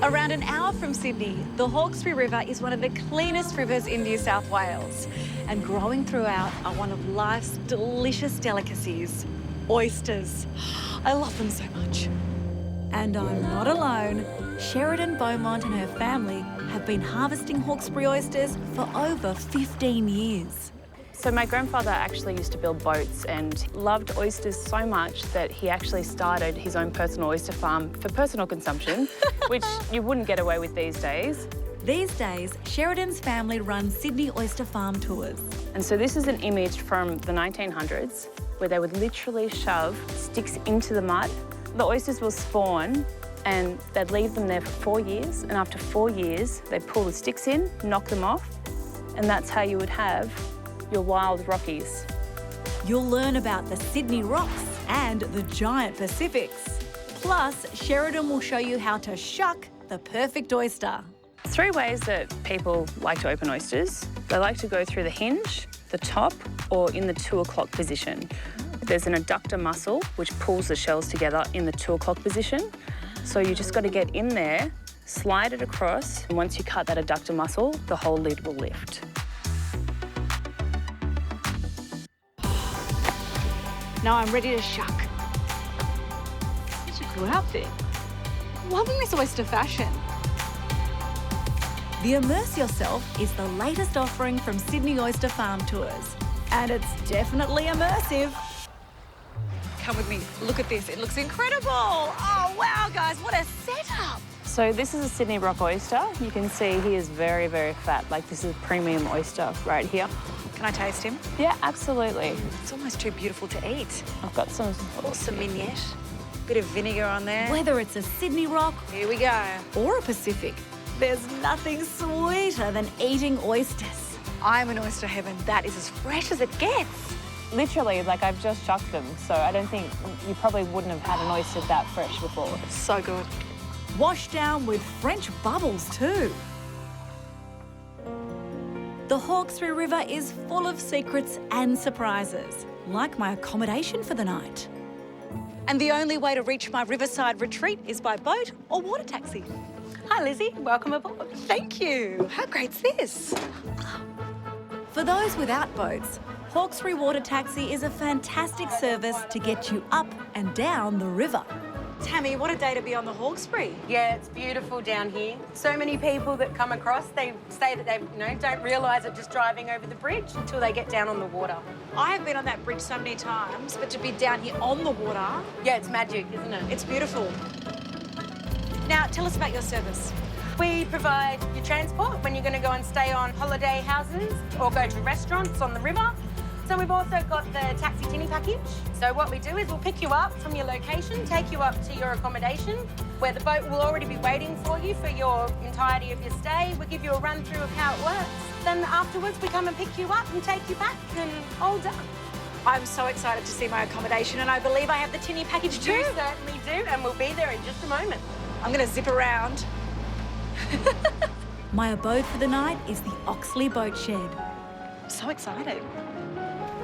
Around an hour from Sydney, the Hawkesbury River is one of the cleanest rivers in New South Wales. And growing throughout are one of life's delicious delicacies, oysters. I love them so much. And I'm not alone. Sheridan Beaumont and her family have been harvesting Hawkesbury oysters for over 15 years. So my grandfather actually used to build boats and loved oysters so much that he actually started his own personal oyster farm for personal consumption, which you wouldn't get away with these days. These days, Sheridan's family runs Sydney Oyster Farm Tours. And so this is an image from the 1900s where they would literally shove sticks into the mud. The oysters will spawn and they'd leave them there for 4 years, and after 4 years, they'd pull the sticks in, knock them off, and that's how you would have your wild Rockies. You'll learn about the Sydney rocks and the giant Pacifics. Plus, Sheridan will show you how to shuck the perfect oyster. 3 ways that people like to open oysters. They like to go through the hinge, the top, or in the 2 o'clock position. There's an adductor muscle which pulls the shells together in the 2 o'clock position. So you just got to get in there, slide it across, and once you cut that adductor muscle, the whole lid will lift. Now I'm ready to shuck. It's a good outfit. Loving this oyster fashion. The Immerse Yourself is the latest offering from Sydney Oyster Farm Tours. And it's definitely immersive. Come with me, look at this, it looks incredible. Oh, wow, guys, what a setup. So this is a Sydney rock oyster. You can see he is very, very fat. Like, this is a premium oyster right here. Can I taste him? Yeah, absolutely. It's almost too beautiful to eat. I've got some... Some mignonette, bit of vinegar on there. Whether it's a Sydney rock, here we go, or a Pacific, there's nothing sweeter than eating oysters. I'm in oyster heaven. That is as fresh as it gets. Literally, like, I've just shucked them, so I don't think you probably wouldn't have had an oyster that fresh before. So good. Washed down with French bubbles too. The Hawkesbury River is full of secrets and surprises, like my accommodation for the night. And the only way to reach my riverside retreat is by boat or water taxi. Hi, Lizzy. Welcome aboard. Thank you. How great's this? For those without boats, Hawkesbury Water Taxi is a fantastic service to get you up and down the river. Tammy, what a day to be on the Hawkesbury. Yeah, it's beautiful down here. So many people that come across, they say that they don't realise it just driving over the bridge until they get down on the water. I have been on that bridge so many times, but to be down here on the water... Yeah, it's magic, isn't it? It's beautiful. Now, tell us about your service. We provide your transport when you're going to go and stay on holiday houses or go to restaurants on the river. So we've also got the taxi tinny package. So what we do is we'll pick you up from your location, take you up to your accommodation, where the boat will already be waiting for you for your entirety of your stay. We'll give you a run through of how it works. Then afterwards we come and pick you up and take you back, and all done. I'm so excited to see my accommodation, and I believe I have the tinny package too. You certainly do, and we'll be there in just a moment. I'm going to zip around. My abode for the night is the Oxley Boatshed. So excited.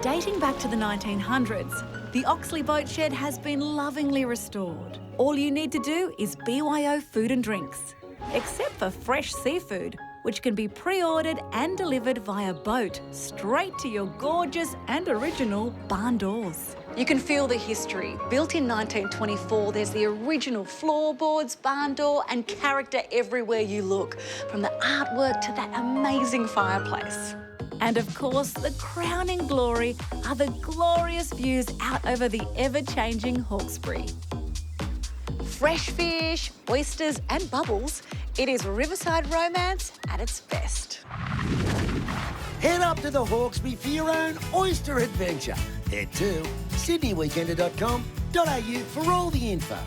Dating back to the 1900s, the Oxley Boatshed has been lovingly restored. All you need to do is BYO food and drinks, except for fresh seafood, which can be pre-ordered and delivered via boat straight to your gorgeous and original barn doors. You can feel the history. Built in 1924, there's the original floorboards, barn door, and character everywhere you look, from the artwork to that amazing fireplace. And of course, the crowning glory are the glorious views out over the ever-changing Hawkesbury. Fresh fish, oysters and bubbles, it is riverside romance at its best. Head up to the Hawkesbury for your own oyster adventure. Head to sydneyweekender.com.au for all the info.